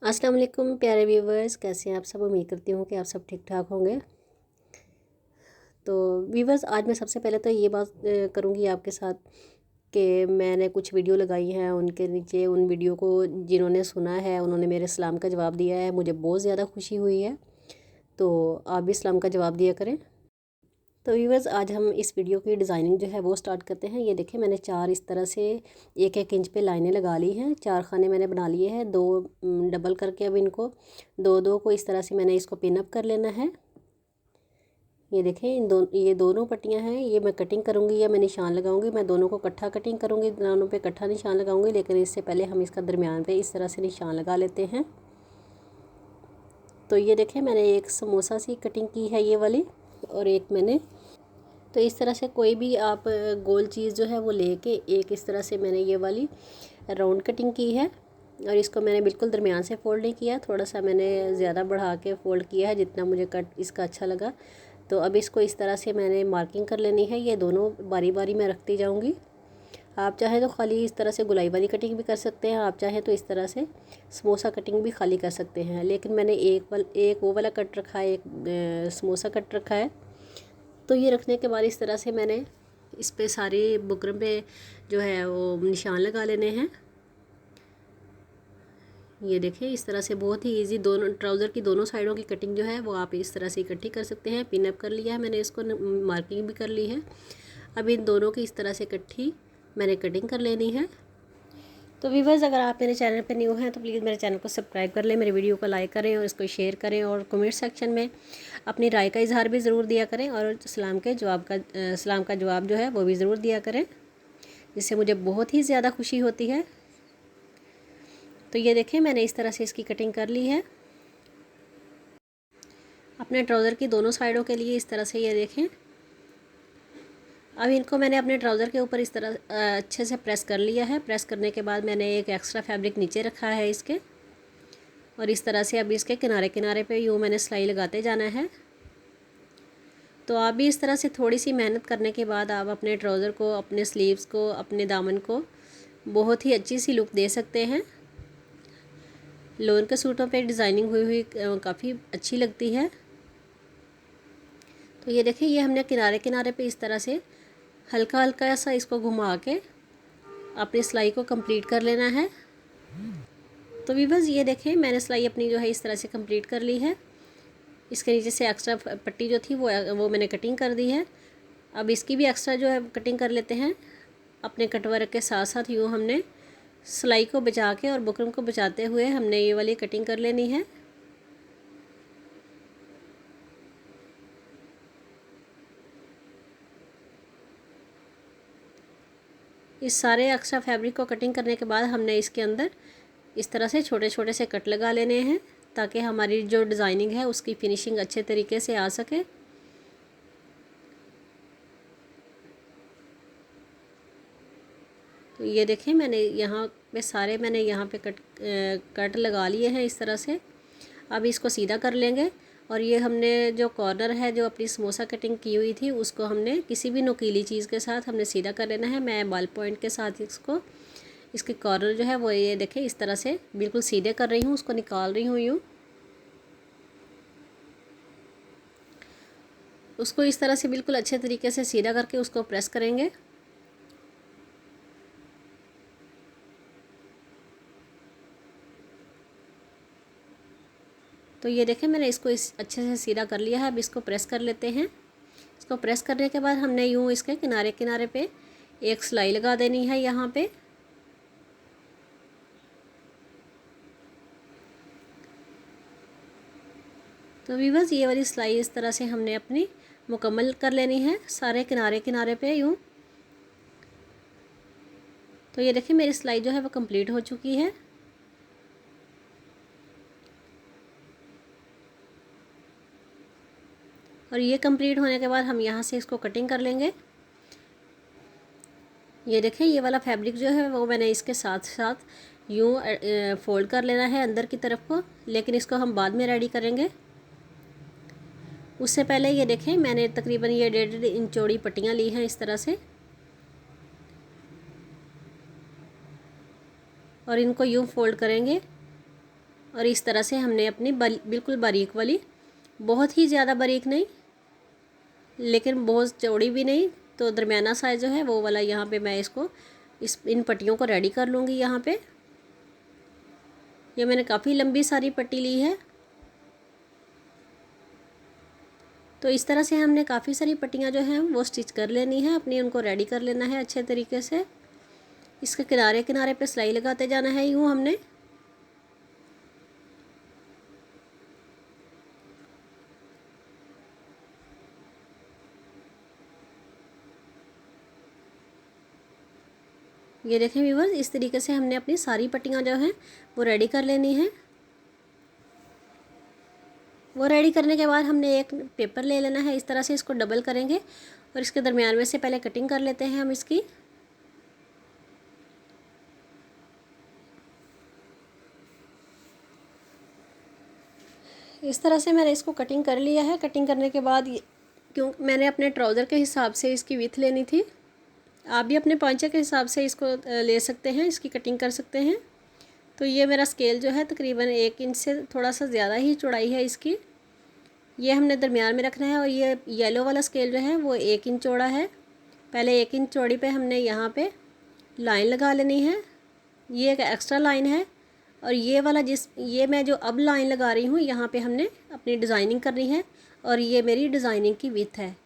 अस्सलाम वालेकुम प्यारे व्यूवर्स, कैसे हैं आप सब। उम्मीद करती हूँ कि आप सब ठीक ठाक होंगे। तो व्यूवर्स, आज मैं सबसे पहले तो ये बात करूँगी आपके साथ कि मैंने कुछ वीडियो लगाई हैं, उनके नीचे उन वीडियो को जिन्होंने सुना है उन्होंने मेरे सलाम का जवाब दिया है। मुझे बहुत ज़्यादा खुशी हुई है, तो आप भी सलाम का जवाब दिया करें। तो व्यूवर्स, आज हम इस वीडियो की डिज़ाइनिंग जो है वो स्टार्ट करते हैं। ये देखें, मैंने चार इस तरह से 1-1 इंच पे लाइनें लगा ली हैं। 4 खाने मैंने बना लिए हैं, 2 डबल करके। अब इनको 2-2 को इस तरह से मैंने इसको पिन अप कर लेना है। ये देखें, ये दोनों पट्टियां हैं, ये मैं कटिंग करूँगी या मैं निशान लगाऊंगी। मैं दोनों को इकट्ठा कटिंग करूँगी, दोनों पे इकट्ठा निशान लगाऊंगी, लेकिन इससे पहले हम इसका दरमियान पे इस तरह से निशान लगा लेते हैं। तो ये देखें, मैंने एक समोसा सी कटिंग की है ये वाली, और एक मैंने, तो इस तरह से कोई भी आप गोल चीज़ जो है वो लेके एक इस तरह से मैंने ये वाली राउंड कटिंग की है। और इसको मैंने बिल्कुल दरमियान से फ़ोल्ड नहीं किया, थोड़ा सा मैंने ज़्यादा बढ़ा के फ़ोल्ड किया है जितना मुझे कट इसका अच्छा लगा। तो अब इसको इस तरह से मैंने मार्किंग कर लेनी है। ये दोनों बारी बारी मैं रखती जाऊँगी। आप चाहें तो खाली इस तरह से गुलाई वाली कटिंग भी कर सकते हैं, आप चाहें तो इस तरह से समोसा कटिंग भी खाली कर सकते हैं। लेकिन मैंने एक वो वाला कट रखा है, एक समोसा कट रखा है। तो ये रखने के बाद इस तरह से मैंने इस पे सारी बुकरम पे जो है वो निशान लगा लेने हैं। ये देखें, इस तरह से बहुत ही इजी दोनों ट्राउज़र की दोनों साइडों की कटिंग जो है वो आप इस तरह से इकट्ठी कर सकते हैं। पिन अप कर लिया है मैंने, इसको मार्किंग भी कर ली है। अब इन दोनों की इस तरह से इकट्ठी मैंने कटिंग कर लेनी है। तो व्यूवर्स, अगर आप मेरे चैनल पर न्यू हैं तो प्लीज़ मेरे चैनल को सब्सक्राइब कर लें, मेरे वीडियो को लाइक करें और इसको शेयर करें, और कमेंट सेक्शन में अपनी राय का इजहार भी ज़रूर दिया करें, और सलाम का जवाब जो है वो भी ज़रूर दिया करें, जिससे मुझे बहुत ही ज़्यादा खुशी होती है। तो ये देखें, मैंने इस तरह से इसकी कटिंग कर ली है अपने ट्राउज़र की दोनों साइडों के लिए। इस तरह से ये देखें। अब इनको मैंने अपने ट्राउज़र के ऊपर इस तरह अच्छे से प्रेस कर लिया है। प्रेस करने के बाद मैंने एक एक्स्ट्रा फैब्रिक नीचे रखा है इसके, और इस तरह से अब इसके किनारे किनारे पे यूँ मैंने सिलाई लगाते जाना है। तो आप भी इस तरह से थोड़ी सी मेहनत करने के बाद आप अपने ट्राउज़र को, अपने स्लीव्स को, अपने दामन को बहुत ही अच्छी सी लुक दे सकते हैं। लोन के सूटों पे डिज़ाइनिंग हुई हुई काफ़ी अच्छी लगती है। तो ये देखिए, ये हमने किनारे किनारे पे इस तरह से हल्का हल्का सा इसको घुमा के अपनी सिलाई को कंप्लीट कर लेना है। तो व्यूअर्स, ये देखें, मैंने सिलाई अपनी जो है इस तरह से कंप्लीट कर ली है। इसके नीचे से एक्स्ट्रा पट्टी जो थी वो मैंने कटिंग कर दी है। अब इसकी भी एक्स्ट्रा जो है कटिंग कर लेते हैं। अपने कटवर्क के साथ साथ यूँ हमने सिलाई को बचा के और बुकरम को बचाते हुए हमने ये वाली कटिंग कर लेनी है। इस सारे एक्स्ट्रा फैब्रिक को कटिंग करने के बाद हमने इसके अंदर इस तरह से छोटे छोटे से कट लगा लेने हैं, ताकि हमारी जो डिज़ाइनिंग है उसकी फिनिशिंग अच्छे तरीके से आ सके। तो ये देखें, मैंने यहाँ पे सारे कट लगा लिए हैं इस तरह से। अब इसको सीधा कर लेंगे, और ये हमने जो कॉर्नर है जो अपनी समोसा कटिंग की हुई थी उसको हमने किसी भी नुकीली चीज़ के साथ हमने सीधा कर लेना है। मैं बॉल पॉइंट के साथ इसके कॉर्नर जो है वो ये देखें इस तरह से बिल्कुल सीधे कर रही हूँ, उसको निकाल रही हूँ यूँ। उसको इस तरह से बिल्कुल अच्छे तरीके से सीधा करके उसको प्रेस करेंगे। तो ये देखें, मैंने इसको अच्छे से सीधा कर लिया है। अब इसको प्रेस कर लेते हैं। इसको प्रेस करने के बाद हमने यूँ इसके किनारे किनारे पे एक सिलाई लगा देनी है यहाँ पे। तो व्यूअर्स, ये वाली सिलाई इस तरह से हमने अपनी मुकम्मल कर लेनी है सारे किनारे किनारे पे यूँ। तो ये देखिए, मेरी सिलाई जो है वो कंप्लीट हो चुकी है। और ये कंप्लीट होने के बाद हम यहाँ से इसको कटिंग कर लेंगे। ये देखें, ये वाला फैब्रिक जो है वो मैंने इसके साथ साथ यूँ फोल्ड कर लेना है अंदर की तरफ को, लेकिन इसको हम बाद में रेडी करेंगे। उससे पहले ये देखें, मैंने तकरीबन ये 1.5 इंच चौड़ी पट्टियाँ ली हैं इस तरह से, और इनको यूँ फोल्ड करेंगे और इस तरह से हमने अपनी बिल्कुल बारीक वाली, बहुत ही ज़्यादा बारीक नहीं लेकिन बहुत चौड़ी भी नहीं, तो दरमियाना साइज़ जो है वो वाला यहाँ पे मैं इसको इन पट्टियों को रेडी कर लूँगी। यहाँ पे ये मैंने काफ़ी लंबी सारी पट्टी ली है। तो इस तरह से हमने काफ़ी सारी पट्टियाँ जो हैं वो स्टिच कर लेनी है अपनी, उनको रेडी कर लेना है अच्छे तरीके से। इसके किनारे किनारे पे सिलाई लगाते जाना है यूँ हमने। ये देखें व्यूअर्स, इस तरीके से हमने अपनी सारी पट्टियाँ जो हैं वो रेडी कर लेनी है। वो रेडी करने के बाद हमने एक पेपर ले लेना है, इस तरह से इसको डबल करेंगे और इसके दरमियान में से पहले कटिंग कर लेते हैं हम इसकी। इस तरह से मैंने इसको कटिंग कर लिया है। कटिंग करने के बाद क्यों मैंने अपने ट्राउज़र के हिसाब से इसकी विड्थ लेनी थी, आप भी अपने पॉंचे के हिसाब से इसको ले सकते हैं, इसकी कटिंग कर सकते हैं। तो ये मेरा स्केल जो है तकरीबन 1 इंच से थोड़ा सा ज़्यादा ही चौड़ाई है इसकी, ये हमने दरमियान में रखना है। और ये येलो वाला स्केल जो है वो 1 इंच चौड़ा है। पहले 1 इंच चौड़ी पे हमने यहाँ पे लाइन लगा लेनी है, ये एक एक्स्ट्रा लाइन है। और ये वाला ये मैं जो अब लाइन लगा रही हूँ यहाँ पे हमने अपनी डिज़ाइनिंग करनी है, और ये मेरी डिज़ाइनिंग की विड्थ है।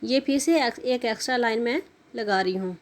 ये फिर से एक एक्स्ट्रा लाइन मैं लगा रही हूँ।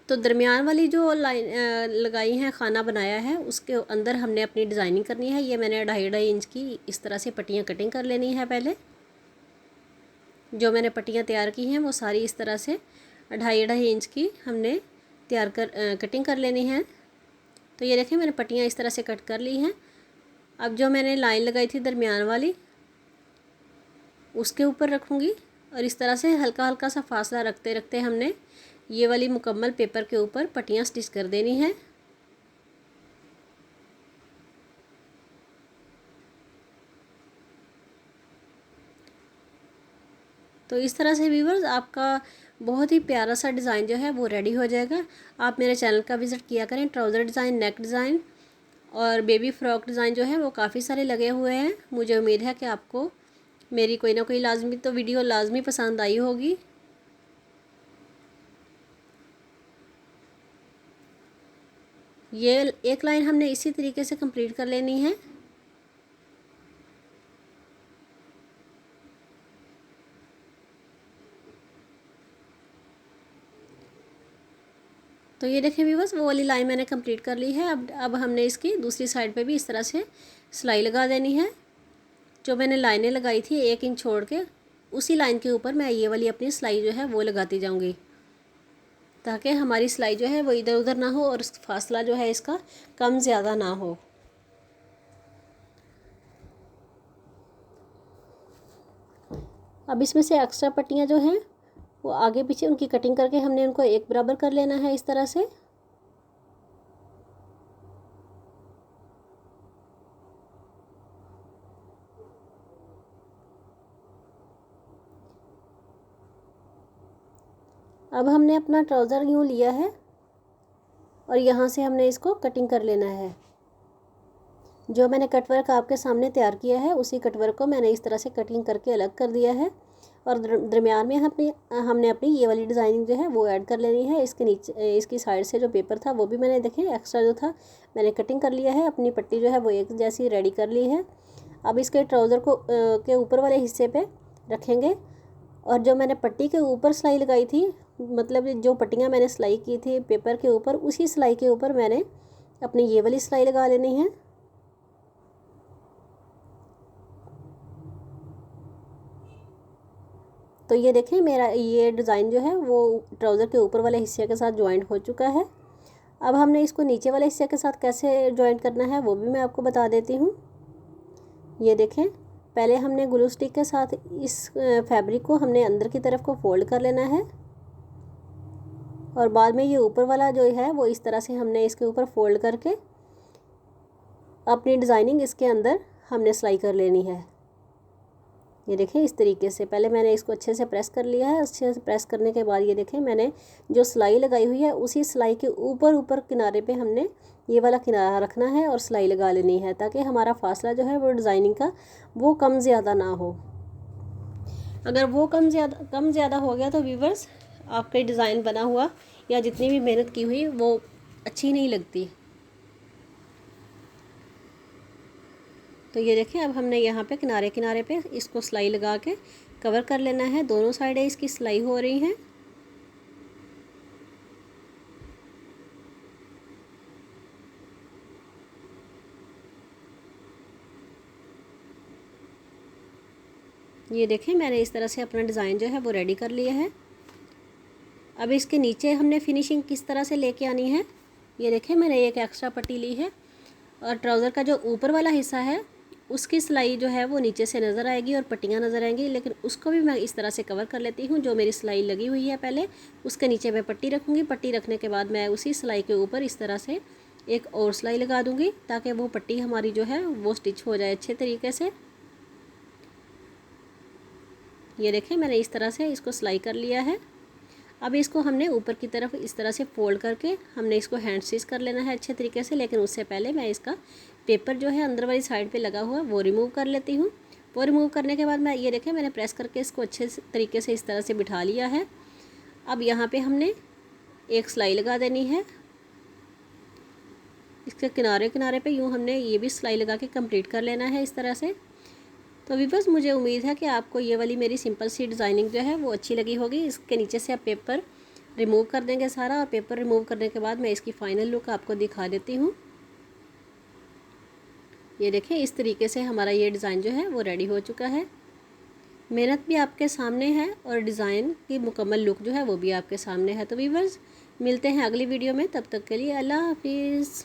तो दरमियान वाली जो लाइन लगाई है, खाना बनाया है, उसके अंदर हमने अपनी डिज़ाइनिंग करनी है। ये मैंने 2.5 इंच की इस तरह से पट्टियाँ कटिंग कर लेनी है। पहले जो मैंने पट्टियाँ तैयार की हैं वो सारी इस तरह से 2.5 इंच की हमने कटिंग कर लेनी है। तो ये देखें मैंने पट्टियाँ इस तरह से कट कर ली हैं। अब जो मैंने लाइन लगाई थी दरमियान वाली, उसके ऊपर रखूँगी और इस तरह से हल्का हल्का सा फासला रखते रखते हमने ये वाली मुकम्मल पेपर के ऊपर पट्टियाँ स्टिच कर देनी है। तो इस तरह से व्यूअर्स आपका बहुत ही प्यारा सा डिज़ाइन जो है वो रेडी हो जाएगा। आप मेरे चैनल का विज़िट किया करें। ट्राउज़र डिज़ाइन, नेक डिज़ाइन और बेबी फ्रॉक डिज़ाइन जो है वो काफ़ी सारे लगे हुए हैं। मुझे उम्मीद है कि आपको मेरी कोई ना कोई लाजमी तो वीडियो लाजमी पसंद आई होगी। ये एक लाइन हमने इसी तरीके से कंप्लीट कर लेनी है। तो ये देखें व्यूअर्स, वो वाली लाइन मैंने कंप्लीट कर ली है। अब हमने इसकी दूसरी साइड पे भी इस तरह से सिलाई लगा देनी है। जो मैंने लाइनें लगाई थी 1 इंच छोड़ के, उसी लाइन के ऊपर मैं ये वाली अपनी सिलाई जो है वो लगाती जाऊंगी, ताकि हमारी सिलाई जो है वो इधर उधर ना हो और फासला जो है इसका कम ज़्यादा ना हो। अब इसमें से एक्स्ट्रा पट्टियाँ जो हैं वो आगे पीछे उनकी कटिंग करके हमने उनको एक बराबर कर लेना है इस तरह से। अब हमने अपना ट्राउज़र यूँ लिया है और यहाँ से हमने इसको कटिंग कर लेना है। जो मैंने कटवर्क आपके सामने तैयार किया है उसी कटवर्क को मैंने इस तरह से कटिंग करके अलग कर दिया है। और दरमियान में हमने अपनी ये वाली डिज़ाइनिंग जो है वो ऐड कर लेनी है। इसके नीचे इसकी साइड से जो पेपर था वो भी मैंने देखें एक्स्ट्रा जो था मैंने कटिंग कर लिया है। अपनी पट्टी जो है वो एक जैसी रेडी कर ली है। अब इसके ट्राउज़र को के ऊपर वाले हिस्से पे रखेंगे और जो मैंने पट्टी के ऊपर सिलाई लगाई थी, मतलब जो पट्टियाँ मैंने सिलाई की थी पेपर के ऊपर, उसी सिलाई के ऊपर मैंने अपनी ये वाली सिलाई लगा लेनी है। तो ये देखें मेरा ये डिज़ाइन जो है वो ट्राउज़र के ऊपर वाले हिस्से के साथ जॉइंट हो चुका है। अब हमने इसको नीचे वाले हिस्से के साथ कैसे जॉइंट करना है वो भी मैं आपको बता देती हूँ। ये देखें, पहले हमने ग्लू स्टिक के साथ इस फैब्रिक को हमने अंदर की तरफ को फोल्ड कर लेना है और बाद में ये ऊपर वाला जो है वो इस तरह से हमने इसके ऊपर फोल्ड करके अपनी डिज़ाइनिंग इसके अंदर हमने सिलाई कर लेनी है। ये देखें इस तरीके से पहले मैंने इसको अच्छे से प्रेस कर लिया है। अच्छे से प्रेस करने के बाद ये देखें मैंने जो सिलाई लगाई हुई है उसी सिलाई के ऊपर ऊपर किनारे पे हमने ये वाला किनारा रखना है और सिलाई लगा लेनी है, ताकि हमारा फासला जो है वो डिज़ाइनिंग का वो कम ज़्यादा ना हो। अगर वो कम ज़्यादा हो गया तो व्यूअर्स आपका डिज़ाइन बना हुआ या जितनी भी मेहनत की हुई वो अच्छी नहीं लगती। तो ये देखें अब हमने यहाँ पे किनारे किनारे पे इसको सिलाई लगा के कवर कर लेना है। दोनों साइडें इसकी सिलाई हो रही हैं। ये देखें मैंने इस तरह से अपना डिज़ाइन जो है वो रेडी कर लिया है। अब इसके नीचे हमने फिनिशिंग किस तरह से लेके आनी है, ये देखें मैंने एक एक्स्ट्रा पट्टी ली है और ट्राउज़र का जो ऊपर वाला हिस्सा है उसकी सिलाई जो है वो नीचे से नज़र आएगी और पट्टियाँ नज़र आएंगी, लेकिन उसको भी मैं इस तरह से कवर कर लेती हूँ। जो मेरी सिलाई लगी हुई है पहले उसके नीचे मैं पट्टी रखूँगी। पट्टी रखने के बाद मैं उसी सिलाई के ऊपर इस तरह से एक और सिलाई लगा दूँगी, ताकि वो पट्टी हमारी जो है वो स्टिच हो जाए अच्छे तरीके से। ये देखें मैंने इस तरह से इसको सिलाई कर लिया है। अब इसको हमने ऊपर की तरफ इस तरह से फोल्ड करके हमने इसको हैंड स्टिच कर लेना है अच्छे तरीके से। लेकिन उससे पहले मैं इसका पेपर जो है अंदर वाली साइड पे लगा हुआ वो रिमूव कर लेती हूँ। वो रिमूव करने के बाद मैं ये देखें मैंने प्रेस करके इसको अच्छे तरीके से इस तरह से बिठा लिया है। अब यहाँ पे हमने एक सिलाई लगा देनी है। इसके किनारे किनारे पे यूँ हमने ये भी सिलाई लगा के कंप्लीट कर लेना है इस तरह से। तो व्यूअर्स मुझे उम्मीद है कि आपको ये वाली मेरी सिंपल सी डिज़ाइनिंग जो है वो अच्छी लगी होगी। इसके नीचे से आप पेपर रिमूव कर देंगे सारा, और पेपर रिमूव करने के बाद मैं इसकी फ़ाइनल लुक आपको दिखा देती हूँ। ये देखें इस तरीके से हमारा ये डिज़ाइन जो है वो रेडी हो चुका है। मेहनत भी आपके सामने है और डिज़ाइन की मुकम्मल लुक जो है वो भी आपके सामने है। तो व्यूअर्स मिलते हैं अगली वीडियो में, तब तक के लिए अल्लाह हाफिज़।